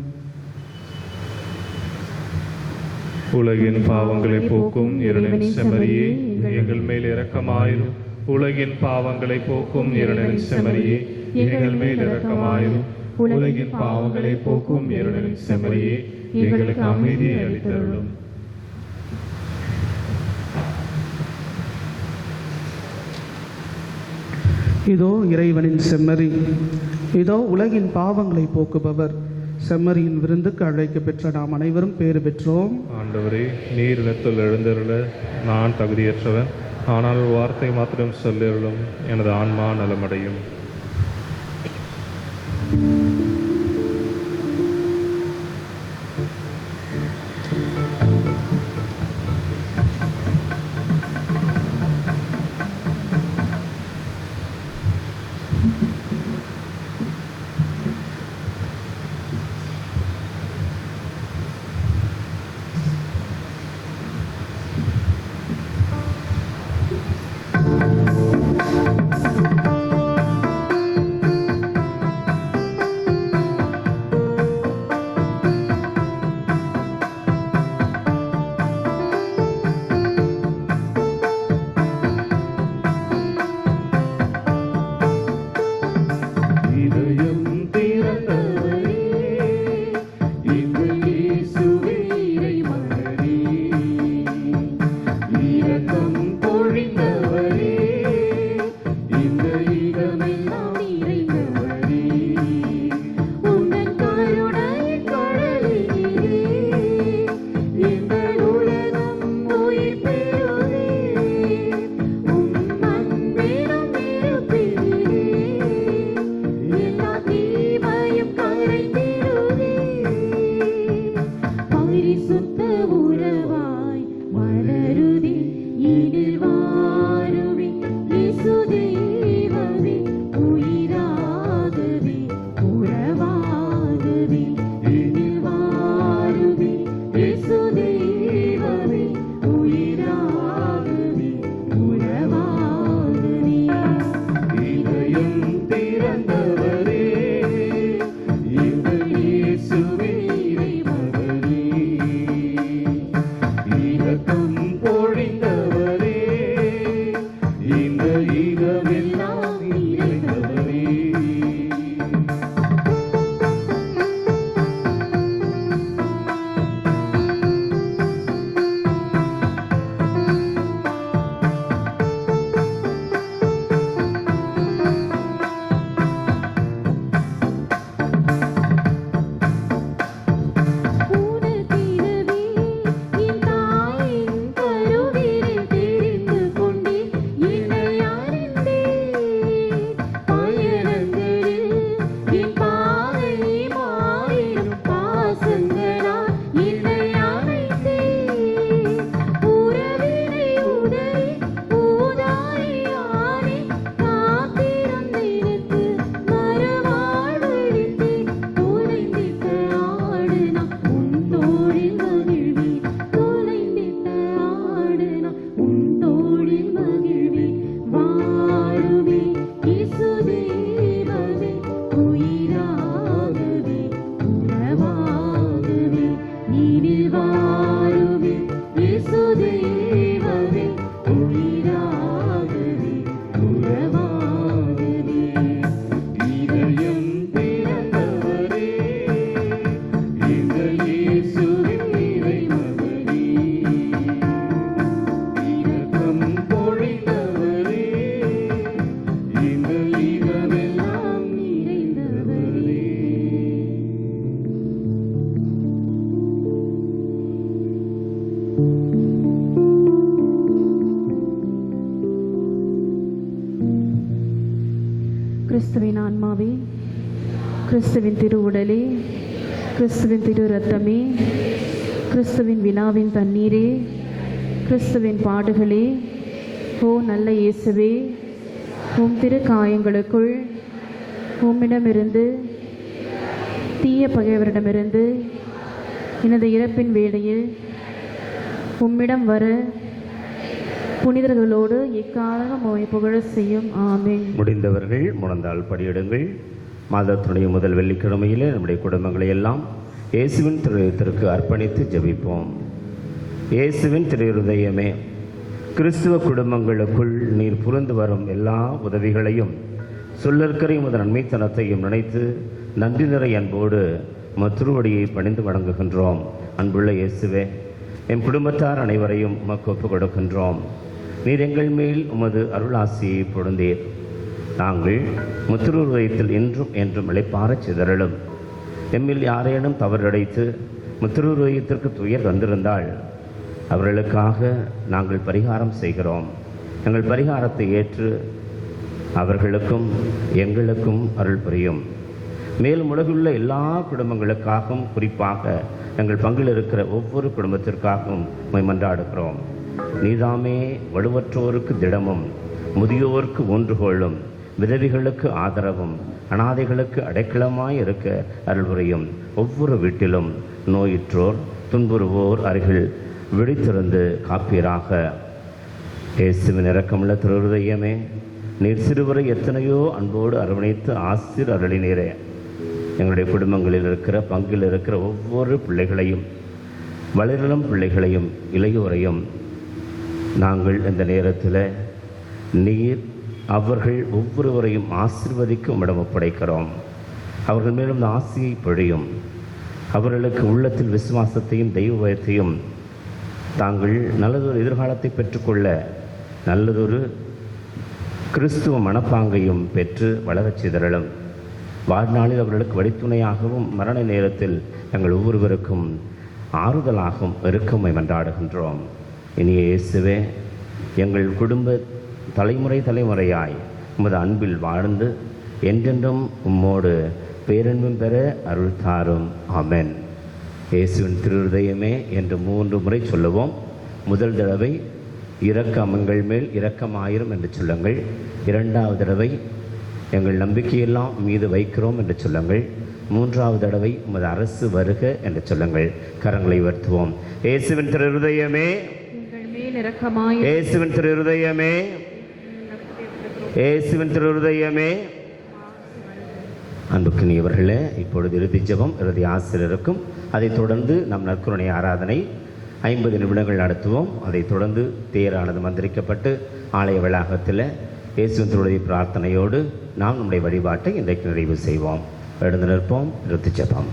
S6: உலகின் பாவங்களை போக்கும் இறைவனின் செம்மறியே, எங்கள் மேல் இரக்கமாயிரும். உலகின் பாவங்களை போக்கும் இறைவனின் செம்மறியே, எங்கள் மேல் இரக்கமாயிரும். உலகின் பாவங்களை போக்கும் இறைவனின் செம்மறியே, எங்களுக்கு அமைதியை அளித்தருளும்.
S1: இதோ இறைவனின் செம்மறி, இதோ உலகின் பாவங்களை போக்குபவர். செம்மறியின் விருந்துக்கு அழைக்க பெற்ற நாம் அனைவரும் பேறு பெற்றோம்.
S6: ஆண்டவரே, நீர் இடத்தில் எழுந்தருள நான் தகுதியற்றவன், ஆனால் ஒரு வார்த்தை மாத்திரம் சொல்லருளும், எனது ஆன்மா நலமடையும்.
S4: இயேசு தெய்வமே உயிராகவே உறவாகவே என்னில் வாருமே இயேசு தெய்வமே உயிராகவே உறவாகவே
S2: இதயம் திறந்தவரே எங்கள் இயேசுவே இறைமகனே, இரக்கம் பொழிந்தவரே இந்த ஈகமெல்லாம் நிறைந்தவரே.
S4: உனக்கிடவே என் தாயின் கருவினில் தெரிந்து கொண்டேன் என்னை அறிந்தேன் பயணங்களில் என் பாதை மாறிடும் பாசங்களால் என்னை அழைத்தேன் உறவினை உடனே ஊதாரியானே காத்திருந்தேனுக்கு மறுவாழ்வளித்தேன் தொலைந்திட்ட ஆடு நான் உன் தோளில் மகிழ்வேன் தொலைந்திட்ட ஆடு நான் உன் தோளில் மகிழ்வேன் வாழுவே இயேசு தெய்வமே உயிராகவே உறவாகவே நீனில் வாழுவே இயேசு தெய்வமே உயிராகவே உறவாகவே
S2: இதயம் திறந்தவரே எங்கள் இயேசுவின் இறைமகனே, இரக்கம் பொழிந்தவரே இந்த ஈகமெல்லாம் நிறைந்தவரே.
S7: கிறிஸ்துவின் ஆன்மாவே, கிறிஸ்துவின் திருவுடலே, கிறிஸ்துவின் திரு ரத்தமே, கிறிஸ்துவின் விழாவின் தண்ணீரே, கிறிஸ்துவின் பாடுகளே, ஓ நல்ல இயேசுவே, உம் திரு காயங்களுக்குள் உம்மிடமிருந்து தீய பகைவரிடமிருந்து எனது இறப்பின் வேளையில் உம்மிடம் வர புனிதர்களோடு எக்காலம் உம்மை புகழச் செய்யும். ஆமென்.
S8: முடிந்தவர்கள் முழந்தால் படியிடுங்கள். மாதத்தினுடைய முதல் வெள்ளிக்கிழமையிலே நம்முடைய குடும்பங்களை எல்லாம் இயேசுவின் திருதயத்திற்கு அர்ப்பணித்து ஜெபிப்போம். இயேசுவின் திருஹிருதயமே, கிறிஸ்துவ குடும்பங்களுக்குள் நீர் புரிந்து வரும் எல்லா உதவிகளையும் சொல்லற்கரையும் அதன் நன்மைத்தனத்தையும் நினைத்து நன்றி நிறை அன்போடு திருவடியை பணிந்து வணங்குகின்றோம். அன்புள்ள இயேசுவே, என் குடும்பத்தார் அனைவரையும் உமக்கு ஒப்புக் கொடுக்கின்றோம். நீர் எங்கள் மேல் உமது அருளாசியை பொழுந்தீர். நாங்கள் முத்திருவயத்தில் இன்றும் என்றும் இளைப்பாறச் சிதறலும். எம்மில் யாரேனும் தவறிழைத்து முத்திருவயத்திற்கு துயர் வந்திருந்தால் அவர்களுக்காக நாங்கள் பரிகாரம் செய்கிறோம். எங்கள் பரிகாரத்தை ஏற்று அவர்களுக்கும் எங்களுக்கும் அருள் புரியும். மேலும் உலகுள்ள எல்லா குடும்பங்களுக்காகவும், குறிப்பாக எங்கள் பங்கில் இருக்கிற ஒவ்வொரு குடும்பத்திற்காகவும் மன்றாடுகிறோம். நீதாமே வலுவற்றோருக்கு திடமும், முதியோருக்கு ஊன்றுகோலும், விதவிகளுக்கு ஆதரவும், அனாதைகளுக்கு அடைக்கலமாய் இருக்க அருள் புரியும். ஒவ்வொரு வீட்டிலும் நோயுற்றோர், துன்புறுவோர் அருகில் விழித்திருந்து காப்பீராக. இயேசுவின் இரக்கமுள்ள திருஹிருதயமே, நீர் சிறுவரை எத்தனையோ அன்போடு அரவணைத்து ஆசிர் அருளினீரே. எங்களுடைய குடும்பங்களில் இருக்கிற பங்கில் இருக்கிற ஒவ்வொரு பிள்ளைகளையும், வளரிளம் பிள்ளைகளையும் இளையோரையும் நாங்கள் இந்த நேரத்தில் நீர் அவர்கள் ஒவ்வொருவரையும் ஆசீர்வதிக்க உம்மிடம் ஒப்படைக்கிறோம். அவர்கள் மேலும் இந்த ஆசியை பொழியும். அவர்களுக்கு உள்ளத்தில் விசுவாசத்தையும் தெய்வ பயத்தையும் தாங்கள் நல்லதொரு எதிர்காலத்தை பெற்றுக்கொள்ள நல்லதொரு கிறிஸ்துவ மனப்பாங்கையும் பெற்று வளரச் சிதறலும். வாழ்நாளில் அவர்களுக்கு வழித்துணையாகவும் மரண நேரத்தில் எங்கள் ஒவ்வொருவருக்கும் ஆறுதலாகவும் இறுக்கமை மன்றாடுகின்றோம். இனிய இயேசுவே, எங்கள் குடும்ப தலைமுறையாய் உமது அன்பில் வாழ்ந்து என்றென்றும் உம்மோடு பேரன்பும் பெற அருள் தாரும். ஆமென். இயேசுவின் திருஹிருதயமே என்று 3 முறை சொல்லுவோம். முதல் தடவை இரக்கமங்கள் மேல் இரக்கமாயிரும் என்று சொல்லுங்கள். இரண்டாவது தடவை எங்கள் நம்பிக்கையெல்லாம் மீது வைக்கிறோம் என்று சொல்லுங்கள். மூன்றாவது தடவை உமது அரசு வருக என்று சொல்லுங்கள். கரங்களை உயர்த்துவோம். இயேசுவின் திரு இருதயமே,
S7: எங்கள் மேல் இரக்கமாய்
S8: இயேசுவின் திரு இருதயமே, இயேசுவின் திரு இருதயமே. அன்புக்குரியவர்களே, இப்பொழுது இறுதி ஜெபம் இறுதி ஆசிரியருக்கும், அதைத் தொடர்ந்து நம் நற்கருணை ஆராதனை 50 நிமிடங்கள் நடத்துவோம். அதைத் தொடர்ந்து தேரானது மந்திரிக்கப்பட்டு ஆலய வளாகத்தில் இயேசுவின் திருவுடைய பிரார்த்தனையோடு நாம் நம்முடைய வழிபாட்டை இன்றைக்கு நிறைவு செய்வோம். எழுந்து நிற்போம். இறுதி ஜெபம்.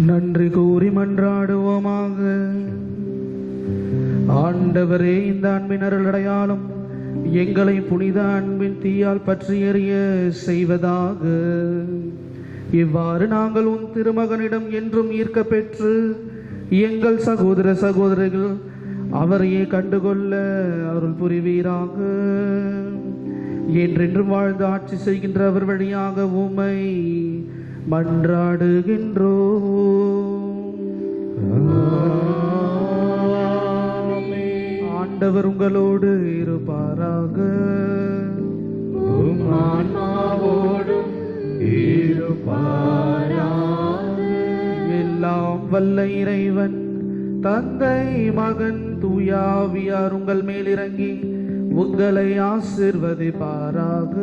S1: நன்றி கூறி மன்றாடுவோமாக. ஆண்டவரே, இந்த அன்பின் அருள் அடையாளம் எங்களை புனித அன்பின் தீயால் பற்றி எறிய செய்வதாக. இவ்வாறு நாங்கள் உன் திருமகனிடம் என்றும் ஈர்க்க பெற்று எங்கள் சகோதர சகோதரிகள் அவரையே கண்டுகொள்ள அருள் புரிவீராக. என்றென்றும் வாழ்ந்து ஆட்சி செய்கின்ற அவர் வழியாக உம்மை மன்றாடுகின்றோம். ஆண்டவர் உங்களோடு இருப்பாராக. எல்லாம் வல்ல இறைவன் தந்தை, மகன், தூயாவியார் உங்கள் மேல் இறங்கி உங்களை ஆசீர்வதிப்பாராக.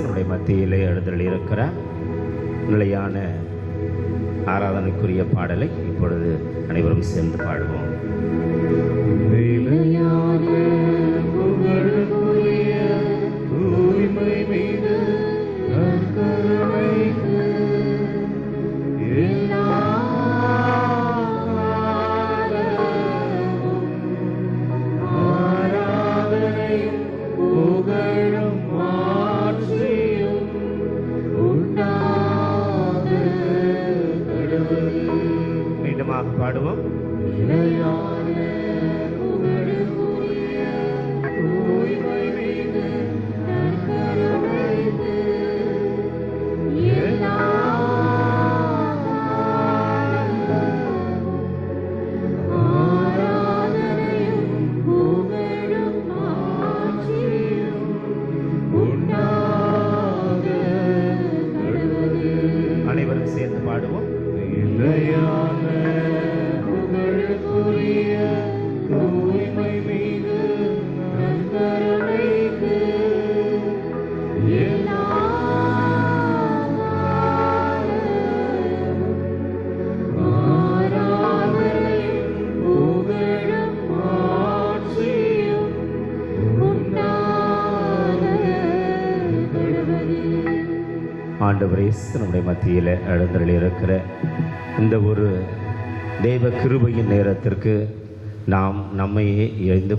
S8: நம்முடைய மத்தியிலே எழுந்தருளி இருக்கிற நிலையான ஆராதனைக்குரிய பாடலை இப்பொழுது அனைவரும் சேர்ந்து பாடுவோம். பாடுவோம். அனைவரும் சேர்ந்து பாடுவோம். ஆண்டவர் இயேசு நம்முடைய மத்தியில் எழுந்தருளி இருக்கிற இந்த ஒரு தெய்வ கிருபையின் நேரத்திற்கு நாம் நம்மையே எழுந்து